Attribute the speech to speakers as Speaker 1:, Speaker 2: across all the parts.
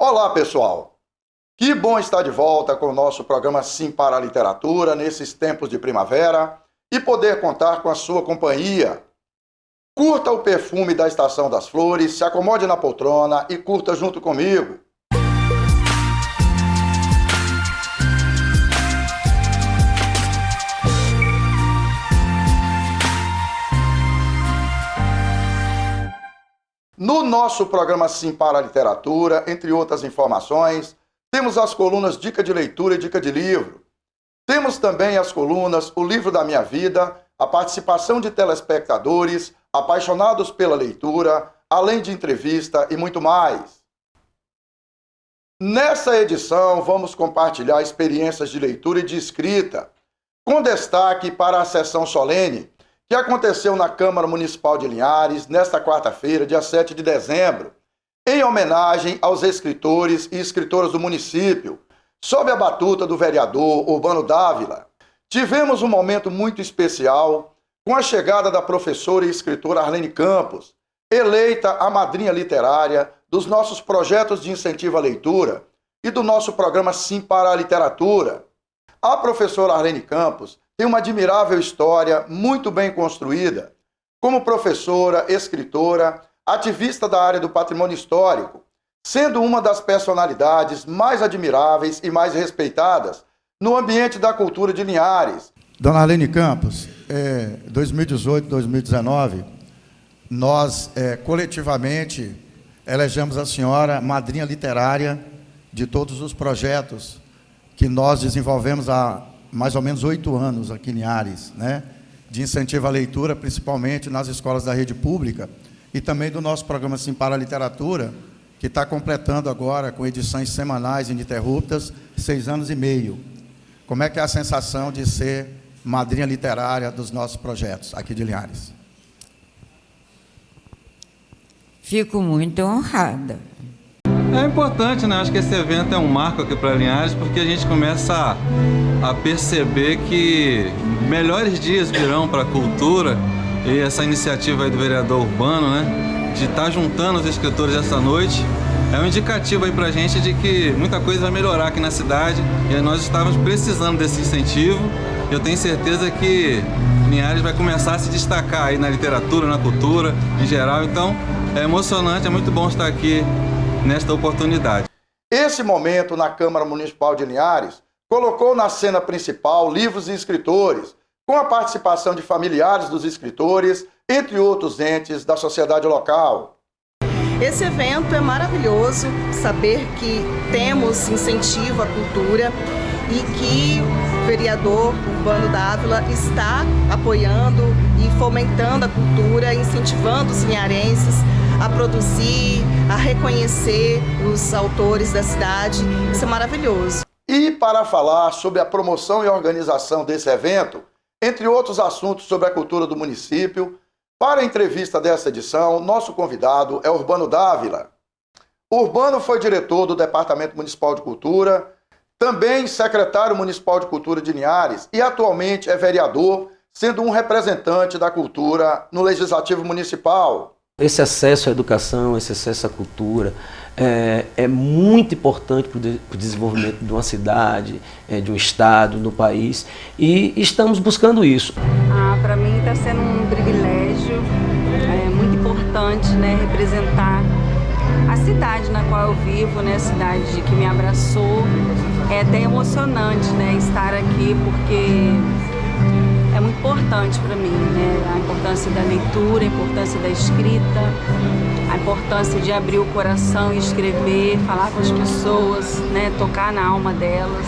Speaker 1: Olá, pessoal! Que bom estar de volta com o nosso programa Sim para a Literatura nesses tempos de primavera e poder contar com a sua companhia. Curta o perfume da Estação das Flores, se acomode na poltrona e curta junto comigo. No nosso programa Sim para a Literatura, entre outras informações, temos as colunas Dica de Leitura e Dica de Livro. Temos também as colunas O Livro da Minha Vida, a participação de telespectadores apaixonados pela leitura, além de entrevista e muito mais. Nessa edição, vamos compartilhar experiências de leitura e de escrita, com destaque para a sessão solene, que aconteceu na Câmara Municipal de Linhares, nesta quarta-feira, dia 7 de dezembro, em homenagem aos escritores e escritoras do município, sob a batuta do vereador Urbano Dávila. Tivemos um momento muito especial com a chegada da professora e escritora Arlene Campos, eleita a madrinha literária dos nossos projetos de incentivo à leitura e do nosso programa Sim para a Literatura. A professora Arlene Campos tem uma admirável história, muito bem construída, como professora, escritora, ativista da área do patrimônio histórico, sendo uma das personalidades mais admiráveis e mais respeitadas no ambiente da cultura de Linhares.
Speaker 2: Dona Arlene Campos, 2018, 2019, nós coletivamente elegemos a senhora madrinha literária de todos os projetos que nós desenvolvemos há mais ou menos 8 anos aqui em Linhares, né? De incentivo à leitura, principalmente nas escolas da rede pública, e também do nosso programa Sim para a Literatura, que está completando agora, com edições semanais ininterruptas, 6 anos e meio. Como é que é a sensação de ser madrinha literária dos nossos projetos aqui de Linhares?
Speaker 3: Fico muito honrada.
Speaker 4: É importante, né? Acho que esse evento é um marco aqui para Linhares, porque a gente começa a perceber que melhores dias virão para a cultura, e essa iniciativa aí do vereador Urbano, né, de estar juntando os escritores essa noite, é um indicativo aí para a gente de que muita coisa vai melhorar aqui na cidade, e nós estávamos precisando desse incentivo. Eu tenho certeza que Linhares vai começar a se destacar aí na literatura, na cultura em geral, então é emocionante, é muito bom estar aqui nesta oportunidade.
Speaker 1: Esse momento na Câmara Municipal de Linhares colocou na cena principal livros e escritores, com a participação de familiares dos escritores, entre outros entes da sociedade local.
Speaker 5: Esse evento é maravilhoso, saber que temos incentivo à cultura e que o vereador Urbano Dávila está apoiando e fomentando a cultura, incentivando os linharenses a produzir, a reconhecer os autores da cidade. Isso é maravilhoso.
Speaker 1: E para falar sobre a promoção e organização desse evento, entre outros assuntos sobre a cultura do município, para a entrevista dessa edição, nosso convidado é Urbano Dávila. Urbano foi diretor do Departamento Municipal de Cultura, também secretário municipal de Cultura de Linhares e atualmente é vereador, sendo um representante da cultura no Legislativo Municipal.
Speaker 6: Esse acesso à educação, esse acesso à cultura é muito importante para o desenvolvimento de uma cidade, de um estado, do país, e estamos buscando isso.
Speaker 7: Para mim está sendo um privilégio muito importante, né, representar a cidade na qual eu vivo, né, a cidade que me abraçou. É até emocionante, né, estar aqui, porque é muito importante para mim, né? A importância da leitura, a importância da escrita, a importância de abrir o coração e escrever, falar com as pessoas, né? Tocar na alma delas.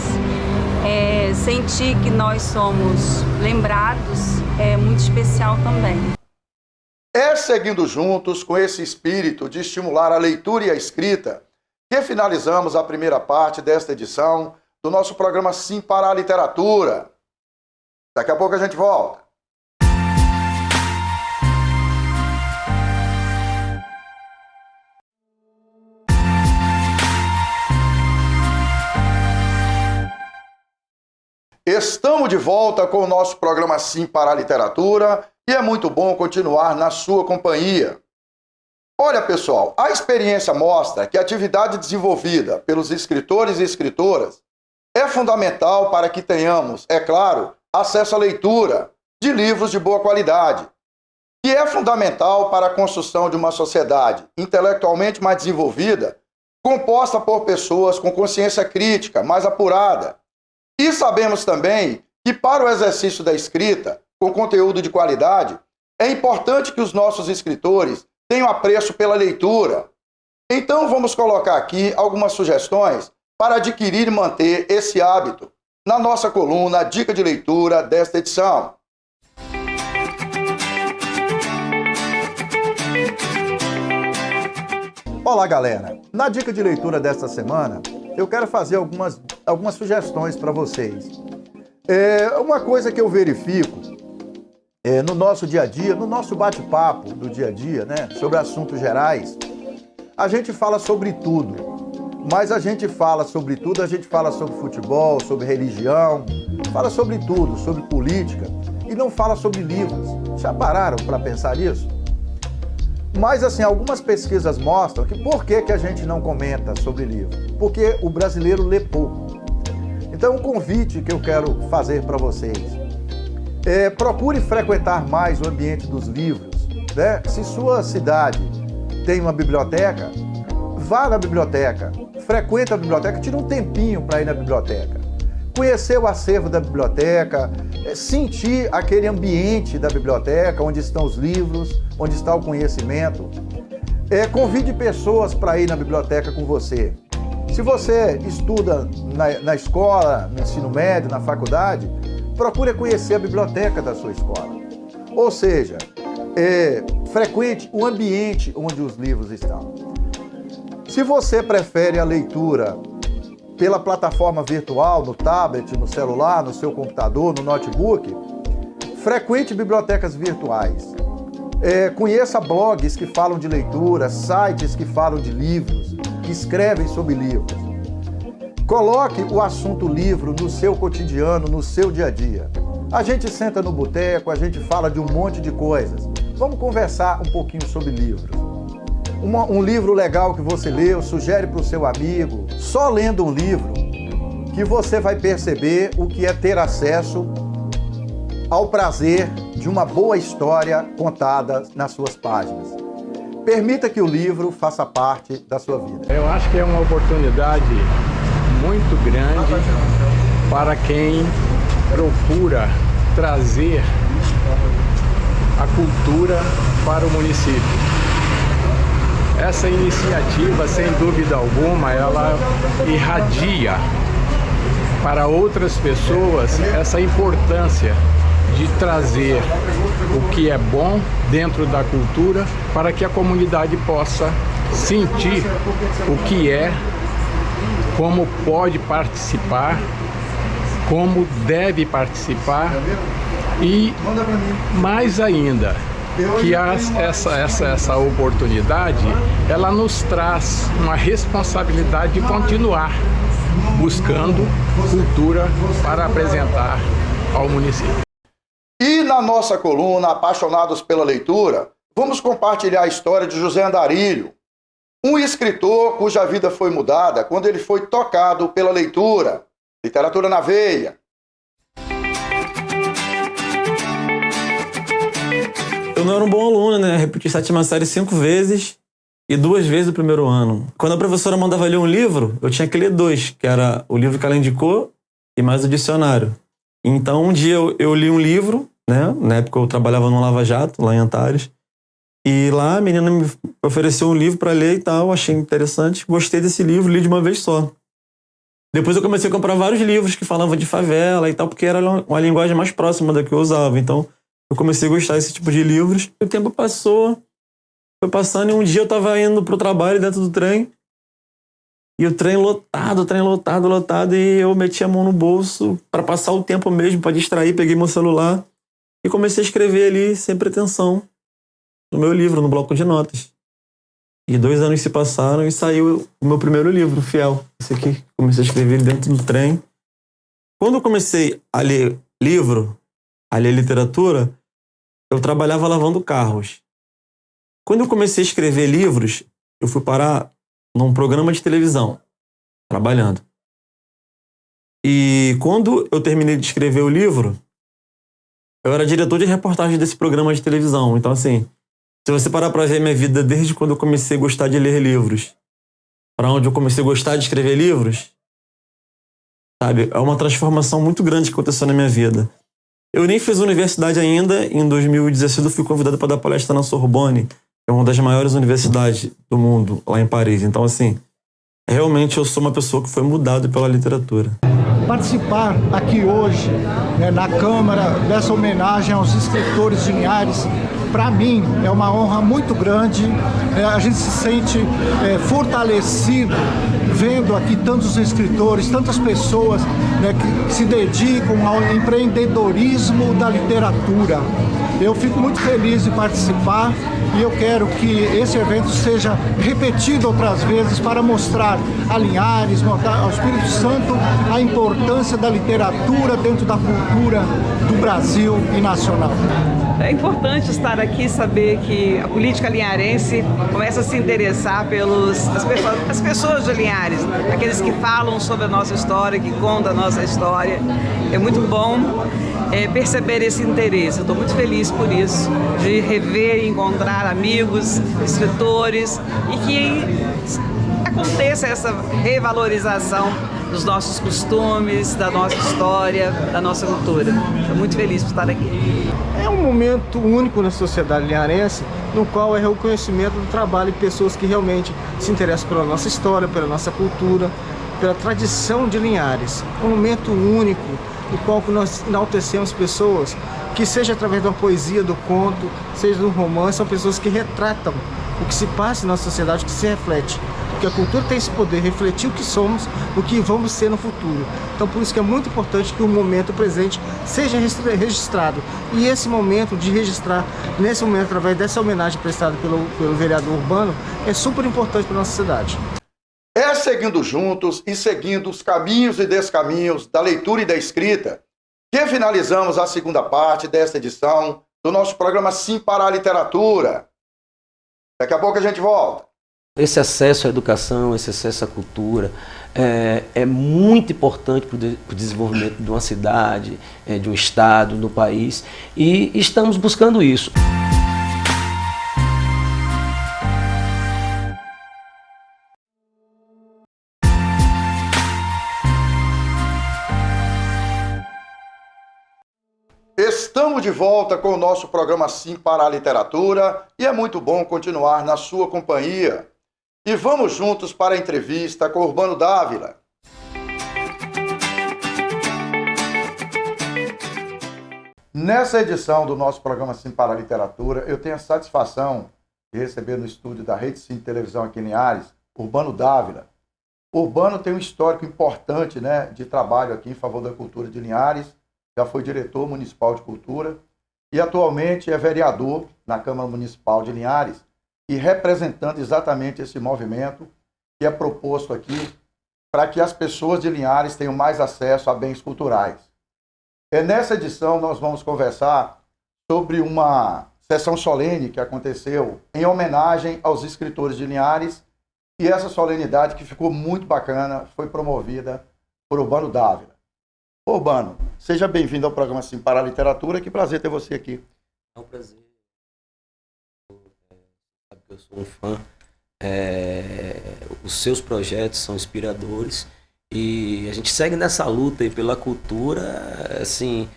Speaker 7: Sentir que nós somos lembrados é muito especial também.
Speaker 1: É seguindo juntos com esse espírito de estimular a leitura e a escrita que finalizamos a primeira parte desta edição do nosso programa Sim para a Literatura. Daqui a pouco a gente volta. Estamos de volta com o nosso programa Sim para a Literatura e é muito bom continuar na sua companhia. Olha, pessoal, a experiência mostra que a atividade desenvolvida pelos escritores e escritoras é fundamental para que tenhamos, é claro, acesso à leitura de livros de boa qualidade, que é fundamental para a construção de uma sociedade intelectualmente mais desenvolvida, composta por pessoas com consciência crítica mais apurada. E sabemos também que para o exercício da escrita, com conteúdo de qualidade, é importante que os nossos escritores tenham apreço pela leitura. Então vamos colocar aqui algumas sugestões para adquirir e manter esse hábito na nossa coluna Dica de Leitura desta edição.
Speaker 2: Olá, galera! Na dica de leitura desta semana, eu quero fazer algumas sugestões para vocês. Uma coisa que eu verifico no nosso dia a dia, no nosso bate-papo do dia a dia, né, sobre assuntos gerais, a gente fala sobre tudo. Mas a gente fala sobre tudo, a gente fala sobre futebol, sobre religião, fala sobre tudo, sobre política, e não fala sobre livros. Já pararam para pensar nisso? Mas, assim, algumas pesquisas mostram que por que a gente não comenta sobre livro? Porque o brasileiro lê pouco. Então, um convite que eu quero fazer para vocês procure frequentar mais o ambiente dos livros, né? Se sua cidade tem uma biblioteca, vá na biblioteca, frequente a biblioteca, tira um tempinho para ir na biblioteca. Conhecer o acervo da biblioteca, sentir aquele ambiente da biblioteca, onde estão os livros, onde está o conhecimento. Convide pessoas para ir na biblioteca com você. Se você estuda na escola, no ensino médio, na faculdade, procure conhecer a biblioteca da sua escola. Ou seja, frequente o ambiente onde os livros estão. Se você prefere a leitura pela plataforma virtual, no tablet, no celular, no seu computador, no notebook, frequente bibliotecas virtuais. Conheça blogs que falam de leitura, sites que falam de livros, que escrevem sobre livros. Coloque o assunto livro no seu cotidiano, no seu dia a dia. A gente senta no boteco, a gente fala de um monte de coisas. Vamos conversar um pouquinho sobre livros. Um livro legal que você leu, sugere para o seu amigo. Só lendo um livro que você vai perceber o que é ter acesso ao prazer de uma boa história contada nas suas páginas. Permita que o livro faça parte da sua vida.
Speaker 8: Eu acho que é uma oportunidade muito grande para quem procura trazer a cultura para o município. Essa iniciativa, sem dúvida alguma, ela irradia para outras pessoas essa importância de trazer o que é bom dentro da cultura para que a comunidade possa sentir o que é, como pode participar, como deve participar e, mais ainda, que essa oportunidade, ela nos traz uma responsabilidade de continuar buscando cultura para apresentar ao município.
Speaker 1: E na nossa coluna Apaixonados pela Leitura, vamos compartilhar a história de José Andarilho, um escritor cuja vida foi mudada quando ele foi tocado pela leitura. Literatura na veia.
Speaker 9: Eu não era um bom aluno, né? Repeti a 7ª série 5 vezes e 2 vezes no primeiro ano. Quando a professora mandava ler um livro, eu tinha que ler 2, que era o livro que ela indicou e mais o dicionário. Então, um dia eu li um livro, né? Na época eu trabalhava no Lava Jato, lá em Antares. E lá a menina me ofereceu um livro para ler e tal, achei interessante. Gostei desse livro, li de uma vez só. Depois eu comecei a comprar vários livros que falavam de favela e tal, porque era uma linguagem mais próxima da que eu usava. Então, eu comecei a gostar desse tipo de livros. O tempo passou, foi passando, e um dia eu estava indo pro trabalho dentro do trem. E o trem lotado, e eu meti a mão no bolso para passar o tempo mesmo, para distrair, peguei meu celular e comecei a escrever ali, sem pretensão, no meu livro, no bloco de notas. E 2 anos se passaram e saiu o meu primeiro livro, Fiel. Esse aqui, comecei a escrever dentro do trem. Quando eu comecei a ler livro, a ler literatura, eu trabalhava lavando carros. Quando eu comecei a escrever livros, eu fui parar num programa de televisão, trabalhando. E quando eu terminei de escrever o livro, eu era diretor de reportagem desse programa de televisão. Então, assim, se você parar pra ver minha vida desde quando eu comecei a gostar de ler livros, para onde eu comecei a gostar de escrever livros, sabe? É uma transformação muito grande que aconteceu na minha vida. Eu nem fiz universidade ainda. Em 2016 eu fui convidado para dar palestra na Sorbonne, que é uma das maiores universidades do mundo, lá em Paris. Então, assim, realmente eu sou uma pessoa que foi mudada pela literatura.
Speaker 10: Participar aqui hoje, né, na Câmara, dessa homenagem aos escritores de Linhares, para mim é uma honra muito grande. A gente se sente fortalecido vendo aqui tantos escritores, tantas pessoas, né, que se dedicam ao empreendedorismo da literatura. Eu fico muito feliz de participar e eu quero que esse evento seja repetido outras vezes para mostrar a Linhares, mostrar ao Espírito Santo a importância da literatura dentro da cultura do Brasil e nacional.
Speaker 11: É importante estar aqui e saber que a política linharense começa a se interessar pelas pessoas de Linhares, aqueles que falam sobre a nossa história, que contam a nossa história. É muito bom perceber esse interesse. Eu estou muito feliz por isso, de rever e encontrar amigos, escritores, e que aconteça essa revalorização dos nossos costumes, da nossa história, da nossa cultura. Estou muito feliz por estar aqui.
Speaker 10: É um momento único na sociedade linharense, no qual é o reconhecimento do trabalho de pessoas que realmente se interessam pela nossa história, pela nossa cultura, pela tradição de Linhares. É um momento único, no qual nós enaltecemos pessoas que, seja através de uma poesia, do conto, seja do romance, são pessoas que retratam o que se passa na nossa sociedade, o que se reflete. Porque a cultura tem esse poder, refletir o que somos, o que vamos ser no futuro. Então, por isso que é muito importante que o momento presente seja registrado. E esse momento de registrar, nesse momento, através dessa homenagem prestada pelo vereador Urbano, é super importante para a nossa cidade.
Speaker 1: É seguindo juntos e seguindo os caminhos e descaminhos da leitura e da escrita que finalizamos a segunda parte desta edição do nosso programa Sim para a Literatura. Daqui a pouco a gente volta.
Speaker 6: Esse acesso à educação, esse acesso à cultura é muito importante para o desenvolvimento de uma cidade, de um estado, do país, e estamos buscando isso.
Speaker 1: Estamos de volta com o nosso programa Sim para a Literatura e é muito bom continuar na sua companhia. E vamos juntos para a entrevista com Urbano Dávila. Nessa edição do nosso programa Sim para a Literatura, eu tenho a satisfação de receber no estúdio da Rede Sim Televisão aqui em Linhares, Urbano Dávila. Urbano tem um histórico importante, né, de trabalho aqui em favor da cultura de Linhares, já foi diretor municipal de cultura e atualmente é vereador na Câmara Municipal de Linhares e representando exatamente esse movimento que é proposto aqui para que as pessoas de Linhares tenham mais acesso a bens culturais. Nessa edição nós vamos conversar sobre uma sessão solene que aconteceu em homenagem aos escritores de Linhares e essa solenidade que ficou muito bacana foi promovida por Urbano Dávila. Urbano, seja bem-vindo ao programa Sim para a Literatura, que prazer ter você aqui.
Speaker 6: É um prazer. Eu sou um fã. Os seus projetos são inspiradores e a gente segue nessa luta aí pela cultura, assim,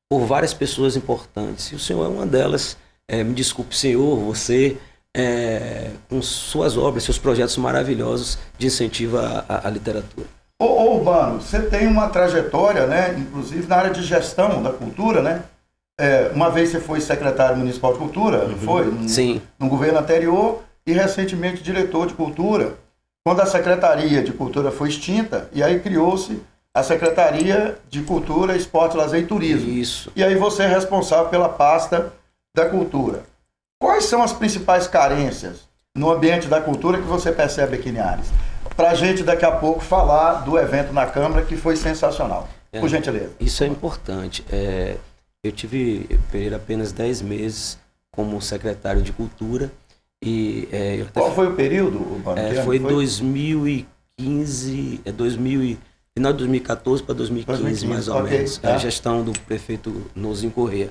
Speaker 6: por várias pessoas importantes. E o senhor é uma delas. Me desculpe, senhor, você, com suas obras, seus projetos maravilhosos de incentivo à literatura.
Speaker 1: Ô Urbano, você tem uma trajetória, né, inclusive na área de gestão da cultura, né? Uma vez você foi secretário municipal de cultura, não foi?
Speaker 6: Sim.
Speaker 1: No governo anterior e recentemente diretor de cultura, quando a Secretaria de Cultura foi extinta, e aí criou-se a Secretaria de Cultura, Esporte, Lazer e Turismo.
Speaker 6: Isso.
Speaker 1: E aí você é responsável pela pasta da cultura. Quais são as principais carências no ambiente da cultura que você percebe aqui em Linhares? Para a gente daqui a pouco falar do evento na Câmara, que foi sensacional. Por gentileza.
Speaker 6: Isso é importante. Eu tive apenas 10 meses como secretário de Cultura
Speaker 1: Qual foi o período, Urbano?
Speaker 6: Foi 2015, final de 2014 para 2015, mais ou menos. A gestão do prefeito Nozinho Corrêa.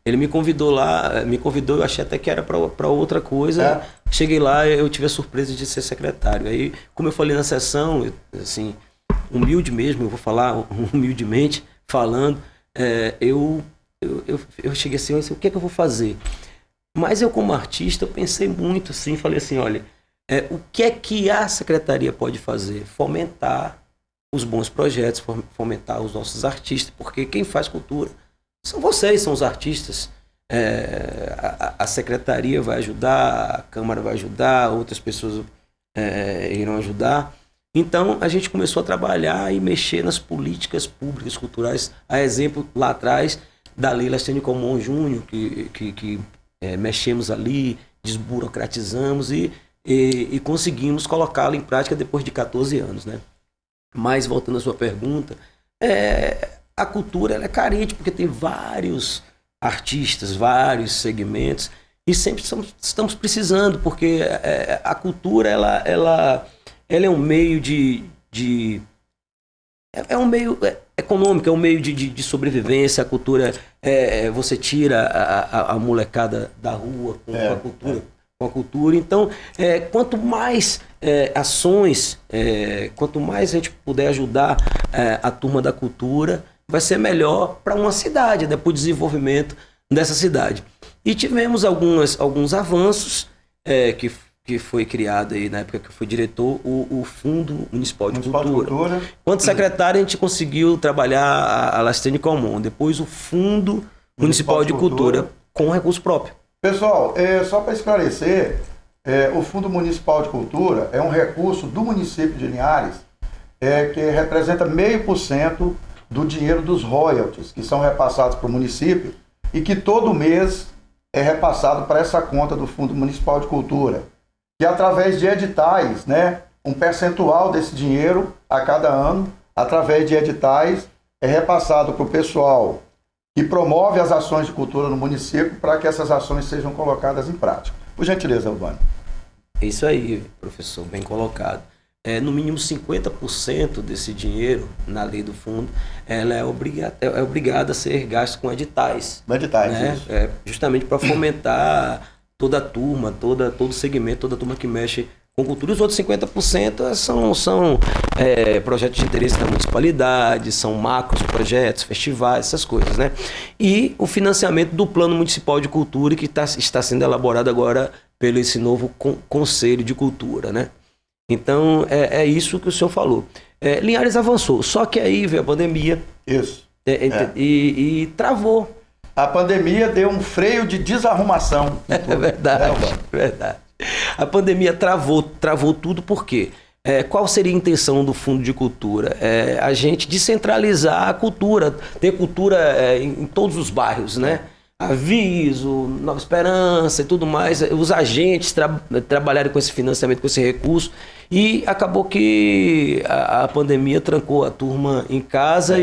Speaker 6: Ele me convidou lá, eu achei até que era para outra coisa. Cheguei lá, eu tive a surpresa de ser secretário. Aí, como eu falei na sessão, assim, humilde mesmo, eu vou falar humildemente, falando, eu cheguei assim, o que é que eu vou fazer? Mas eu, como artista, eu pensei muito assim, falei assim, olha, o que é que a secretaria pode fazer? Fomentar os bons projetos, fomentar os nossos artistas, porque quem faz cultura são vocês, são os artistas. A secretaria vai ajudar, a Câmara vai ajudar, outras pessoas irão ajudar. Então, a gente começou a trabalhar e mexer nas políticas públicas culturais, a exemplo lá atrás da Lei Lastênio Comum Júnior, que mexemos ali, desburocratizamos e conseguimos colocá-la em prática depois de 14 anos, né? Mas, voltando à sua pergunta, a cultura ela é carente, porque tem vários artistas, vários segmentos, e sempre estamos precisando, porque a cultura ela é um meio é um meio econômico, é um meio de sobrevivência. A cultura, você tira a molecada da rua com a cultura. Então, quanto mais ações, quanto mais a gente puder ajudar a turma da cultura, vai ser melhor para uma cidade, né, para o desenvolvimento dessa cidade. E tivemos alguns avanços que foi criado aí na época que eu fui diretor, o Fundo Municipal de Cultura. Quanto secretário, a gente conseguiu trabalhar a Lastênio Comum, depois o Fundo Municipal de Cultura com recurso próprio.
Speaker 1: Pessoal, só para esclarecer, o Fundo Municipal de Cultura é um recurso do município de Linhares que representa 0,5% do dinheiro dos royalties que são repassados para o município e que todo mês é repassado para essa conta do Fundo Municipal de Cultura. E através de editais, né, um percentual desse dinheiro a cada ano, através de editais, é repassado para o pessoal que promove as ações de cultura no município para que essas ações sejam colocadas em prática. Por gentileza, Urbano.
Speaker 6: É isso aí, professor, bem colocado. No mínimo 50% desse dinheiro, na lei do fundo, ela é obrigada a ser gasto com editais.
Speaker 1: Editais,
Speaker 6: né?
Speaker 1: Isso.
Speaker 6: Justamente para fomentar toda a turma, todo o segmento, toda a turma que mexe com cultura. Os outros 50% são projetos de interesse da municipalidade, são macros projetos, festivais, essas coisas, né? E o financiamento do Plano Municipal de Cultura, que está sendo elaborado agora pelo esse novo Conselho de Cultura, né? Então, é isso que o senhor falou. Linhares avançou, só que aí veio a pandemia.
Speaker 1: Isso.
Speaker 6: E travou.
Speaker 1: A pandemia deu um freio de desarrumação.
Speaker 6: É verdade, verdade. A pandemia travou tudo, por quê? Qual seria a intenção do Fundo de Cultura? A gente descentralizar a cultura, ter cultura em todos os bairros, né? Aviso, Nova Esperança e tudo mais, os agentes trabalharem com esse financiamento, com esse recurso, e acabou que a pandemia trancou a turma em casa,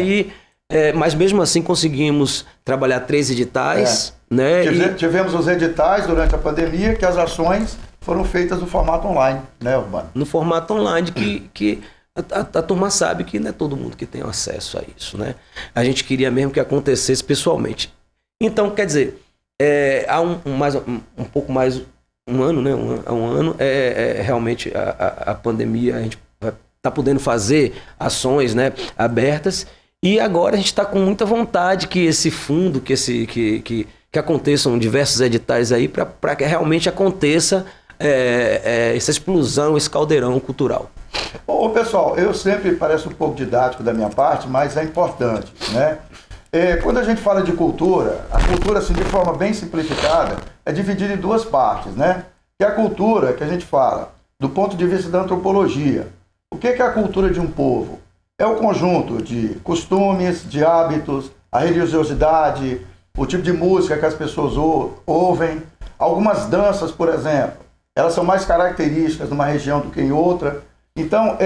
Speaker 6: mas mesmo assim conseguimos trabalhar 3 editais. Né?
Speaker 1: Tivemos os editais durante a pandemia, que as ações foram feitas no formato online, né, Urbano?
Speaker 6: No formato online, que a turma sabe que não é todo mundo que tem acesso a isso, né? A gente queria mesmo que acontecesse pessoalmente. Então, quer dizer, há um pouco mais um ano, né? Um ano, realmente a pandemia, a gente está podendo fazer ações, né, abertas, e agora a gente está com muita vontade que esse fundo, que aconteçam diversos editais aí, para que realmente aconteça essa explosão, esse caldeirão cultural.
Speaker 1: Bom, pessoal, eu sempre pareço um pouco didático da minha parte, mas é importante, né? Quando a gente fala de cultura, a cultura, assim, de forma bem simplificada, é dividida em 2 partes, né? Que é a cultura que a gente fala do ponto de vista da antropologia. O que é a cultura de um povo? É o conjunto de costumes, de hábitos, a religiosidade, o tipo de música que as pessoas ouvem. Algumas danças, por exemplo, elas são mais características numa região do que em outra. Então,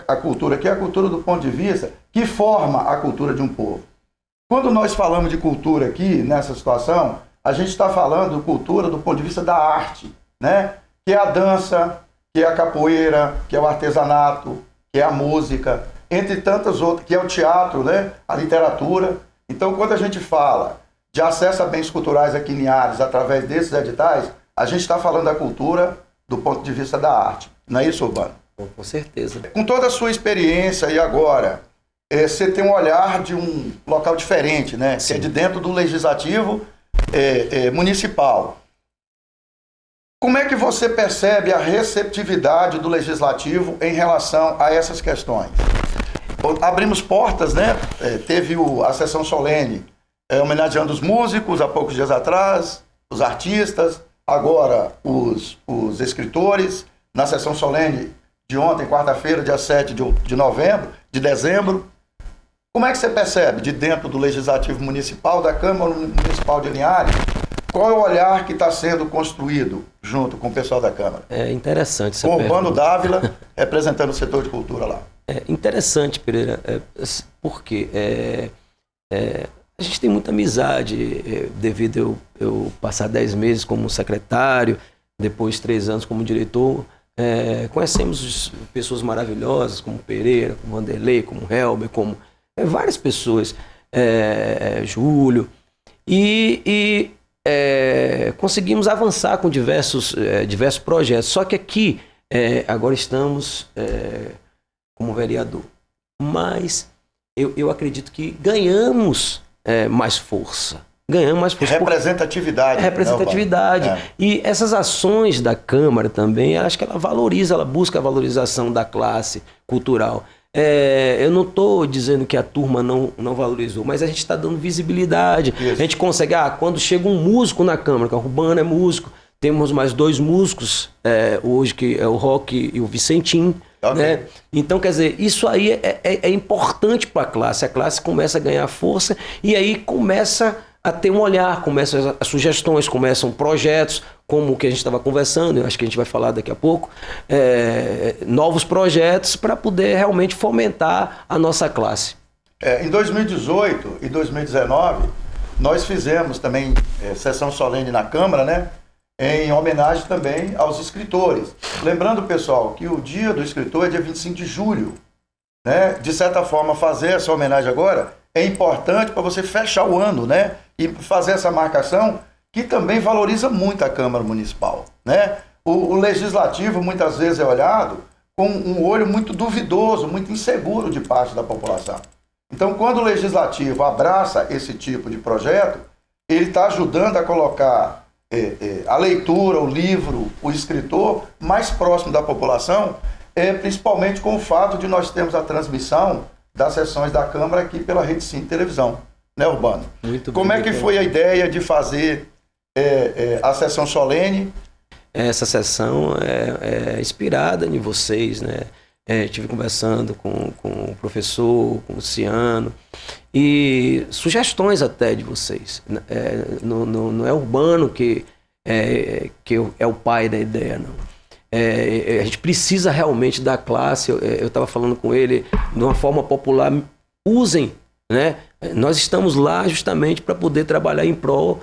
Speaker 1: a cultura aqui é a cultura do ponto de vista que forma a cultura de um povo. Quando nós falamos de cultura aqui, nessa situação, a gente está falando de cultura do ponto de vista da arte, né? que é a dança, que é a capoeira, que é o artesanato, que é a música, entre tantas outras, que é o teatro, né? A literatura. Então, quando a gente fala de acesso a bens culturais aqui em Linhares através desses editais, a gente está falando da cultura do ponto de vista da arte. Não é isso, Urbano?
Speaker 6: Com certeza.
Speaker 1: Com toda a sua experiência e agora, você tem um olhar de um local diferente, né? Sim. Que é de dentro do legislativo municipal. Como é que você percebe a receptividade do legislativo em relação a essas questões? Abrimos portas, né? Teve a sessão solene homenageando os músicos há poucos dias atrás, os artistas, agora os escritores, na sessão solene de ontem, quarta-feira, dia 7 de dezembro. Como é que você percebe de dentro do Legislativo Municipal, da Câmara Municipal de Linhares, qual é o olhar que está sendo construído junto com o pessoal da Câmara?
Speaker 6: É interessante essa
Speaker 1: pergunta. Urbano Dávila, representando o setor de cultura lá.
Speaker 6: É interessante, Pereira, porque a gente tem muita amizade, devido eu passar 10 meses como secretário, depois 3 anos como diretor. Conhecemos pessoas maravilhosas, como Pereira, como Vanderlei, como Helber, como várias pessoas, Júlio, e conseguimos avançar com diversos projetos. Só que aqui, agora estamos como vereador, mas eu acredito que ganhamos mais força. Ganhamos mais força.
Speaker 1: Representatividade.
Speaker 6: Representatividade.
Speaker 1: Né,
Speaker 6: e essas ações da Câmara também, acho que ela valoriza, ela busca a valorização da classe cultural. Eu não estou dizendo que a turma não valorizou, mas a gente está dando visibilidade. Isso. A gente consegue, quando chega um músico na Câmara, que o Urbano é músico, temos mais 2 músicos hoje, que é o Roque e o Vicentim. Okay. Né? Então, quer dizer, isso aí é importante para a classe começa a ganhar força e aí começa a ter um olhar, começam as sugestões, começam projetos, como o que a gente estava conversando, eu acho que a gente vai falar daqui a pouco, novos projetos para poder realmente fomentar a nossa classe.
Speaker 1: Em 2018 e 2019, nós fizemos também sessão solene na Câmara, né? Em homenagem também aos escritores. Lembrando, pessoal, que o dia do escritor é dia 25 de julho. Né? De certa forma, fazer essa homenagem agora é importante para você fechar o ano, né? E fazer essa marcação que também valoriza muito a Câmara Municipal. Né? O Legislativo muitas vezes é olhado com um olho muito duvidoso, muito inseguro de parte da população. Então, quando o Legislativo abraça esse tipo de projeto, ele está ajudando a colocar a leitura, o livro, o escritor mais próximo da população, principalmente com o fato de nós termos a transmissão das sessões da Câmara aqui pela Rede Sim Televisão, né, Urbano?
Speaker 6: Muito
Speaker 1: Como é que foi a ideia de fazer a sessão solene?
Speaker 6: Essa sessão é inspirada em vocês, né? Estive conversando com o professor, com o Luciano, e sugestões até de vocês. Não é Urbano que é o pai da ideia, não. A gente precisa realmente da classe. Eu estava falando com ele de uma forma popular. Usem, né? Nós estamos lá justamente para poder trabalhar em prol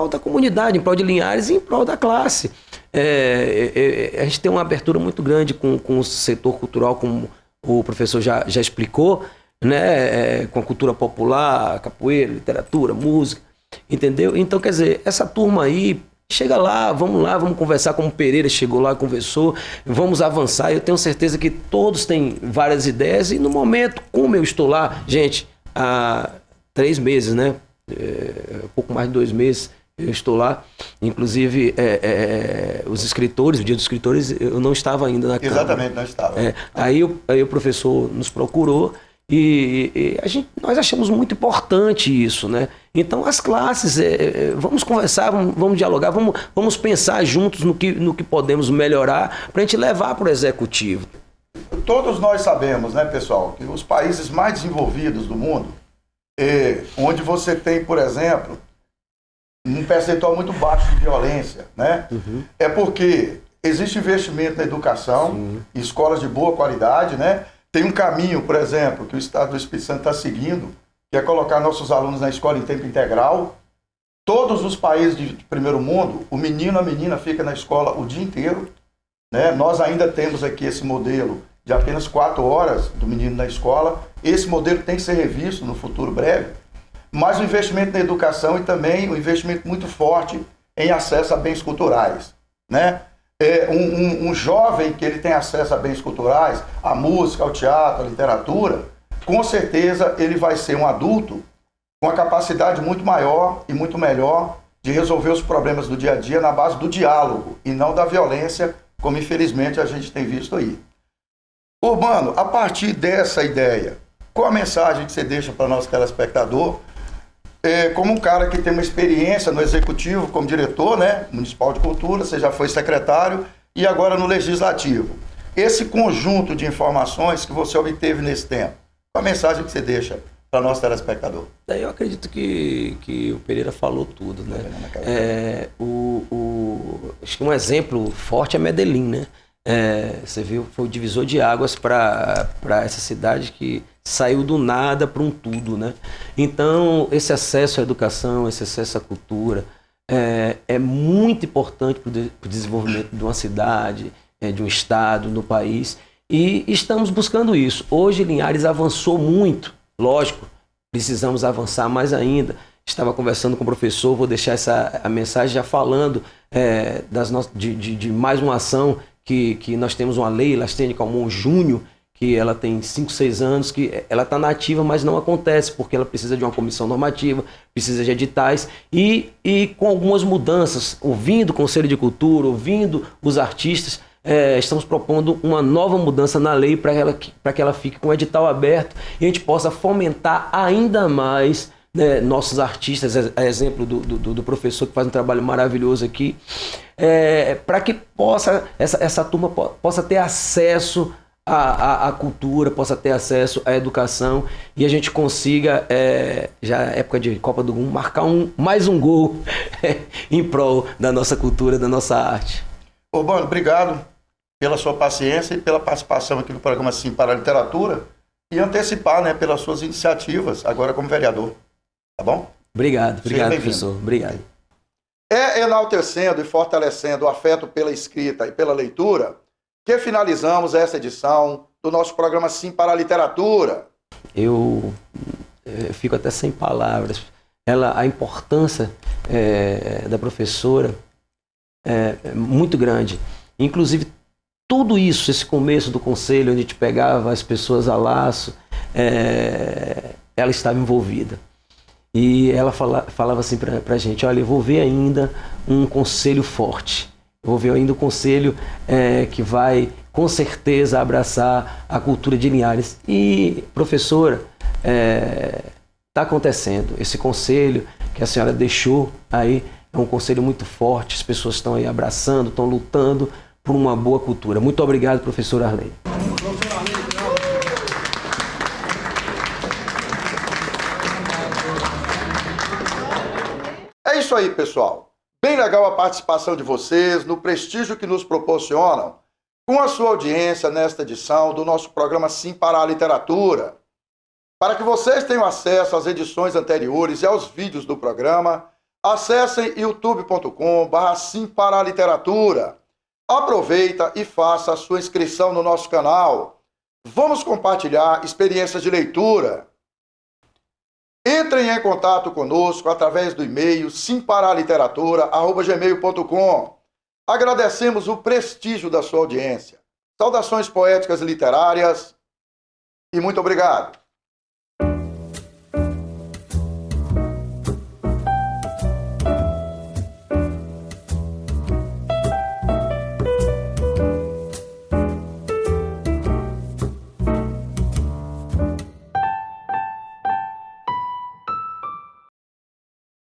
Speaker 6: da comunidade, em prol de Linhares e em prol da classe. A gente tem uma abertura muito grande com o setor cultural, como o professor já explicou, né? Com a cultura popular, capoeira, literatura, música, entendeu? Então, quer dizer, essa turma aí, chega lá, vamos conversar, como o Pereira chegou lá, conversou, vamos avançar. Eu tenho certeza que todos têm várias ideias e no momento, como eu estou lá, gente, há 3 meses, né? Pouco mais de 2 meses, eu estou lá. Inclusive, os escritores, o dia dos escritores, eu não estava ainda na Câmara.
Speaker 1: Exatamente, não estava.
Speaker 6: Aí o professor nos procurou e nós achamos muito importante isso, né? Então, as classes, vamos conversar, vamos dialogar, vamos pensar juntos no que podemos melhorar para a gente levar para o Executivo.
Speaker 1: Todos nós sabemos, né, pessoal, que os países mais desenvolvidos do mundo, onde você tem, por exemplo, um percentual muito baixo de violência, né? Uhum. É porque existe investimento na educação, escolas de boa qualidade, né? Tem um caminho, por exemplo, que o Estado do Espírito Santo está seguindo, que é colocar nossos alunos na escola em tempo integral, Todos os países de primeiro mundo, o menino, a menina fica na escola o dia inteiro, né? Nós ainda temos aqui esse modelo de apenas 4 horas do menino na escola. Esse modelo tem que ser revisto no futuro breve, mas o investimento na educação e também o investimento muito forte em acesso a bens culturais, né? Um jovem que ele tem acesso a bens culturais, à música, ao teatro, à literatura, com certeza ele vai ser um adulto com uma capacidade muito maior e muito melhor de resolver os problemas do dia a dia na base do diálogo e não da violência, como infelizmente a gente tem visto aí. Urbano, a partir dessa ideia, qual a mensagem que você deixa para o nosso telespectador, como um cara que tem uma experiência no executivo como diretor, né, municipal de cultura, você já foi secretário e agora no legislativo. Esse conjunto de informações que você obteve nesse tempo, qual a mensagem que você deixa para o nosso telespectador?
Speaker 6: Eu acredito que o Pereira falou tudo, né? Acho que um exemplo forte é Medellín, né? Você viu, foi o divisor de águas para essa cidade que saiu do nada para um tudo, né? Então, esse acesso à educação, esse acesso à cultura é muito importante para o desenvolvimento de uma cidade, de um estado, do país, e estamos buscando isso. Hoje, Linhares avançou muito. Lógico, precisamos avançar mais ainda. Estava conversando com o professor, vou deixar a mensagem já falando de mais uma ação que nós temos uma lei, Lastênio Calmon Júnior, que ela tem 5, 6 anos, que ela está nativa, mas não acontece, porque ela precisa de uma comissão normativa, precisa de editais, e com algumas mudanças, ouvindo o Conselho de Cultura, ouvindo os artistas, estamos propondo uma nova mudança na lei para que ela fique com o edital aberto e a gente possa fomentar ainda mais, né, nossos artistas, a exemplo do professor que faz um trabalho maravilhoso aqui, para que essa turma possa ter acesso à cultura, possa ter acesso à educação e a gente consiga, já época de Copa do Mundo, marcar mais um gol em prol da nossa cultura, da nossa arte.
Speaker 1: Urbano, obrigado pela sua paciência e pela participação aqui no programa Sim para a Literatura e antecipar, né, pelas suas iniciativas agora como vereador. Tá bom?
Speaker 6: Obrigado, professor. Obrigado.
Speaker 1: Enaltecendo e fortalecendo o afeto pela escrita e pela leitura que finalizamos essa edição do nosso programa Sim para a Literatura.
Speaker 6: Eu fico até sem palavras. A importância da professora é muito grande. Inclusive, tudo isso, esse começo do conselho, onde a gente pegava as pessoas a laço, ela estava envolvida. E ela falava assim para a gente, olha, eu vou ver ainda um conselho forte. Eu vou ver ainda um conselho que vai, com certeza, abraçar a cultura de Linhares. E, professora, está acontecendo. Esse conselho que a senhora deixou aí é um conselho muito forte. As pessoas estão aí abraçando, estão lutando por uma boa cultura. Muito obrigado, professor Arley.
Speaker 1: É isso aí, pessoal. Bem legal a participação de vocês, no prestígio que nos proporcionam com a sua audiência nesta edição do nosso programa Sim para a Literatura. Para que vocês tenham acesso às edições anteriores e aos vídeos do programa, acessem youtube.com/Sim para a Literatura. Aproveita e faça a sua inscrição no nosso canal. Vamos compartilhar experiências de leitura. Entrem em contato conosco através do e-mail simparaliteratura@gmail.com. Agradecemos o prestígio da sua audiência. Saudações poéticas e literárias e muito obrigado.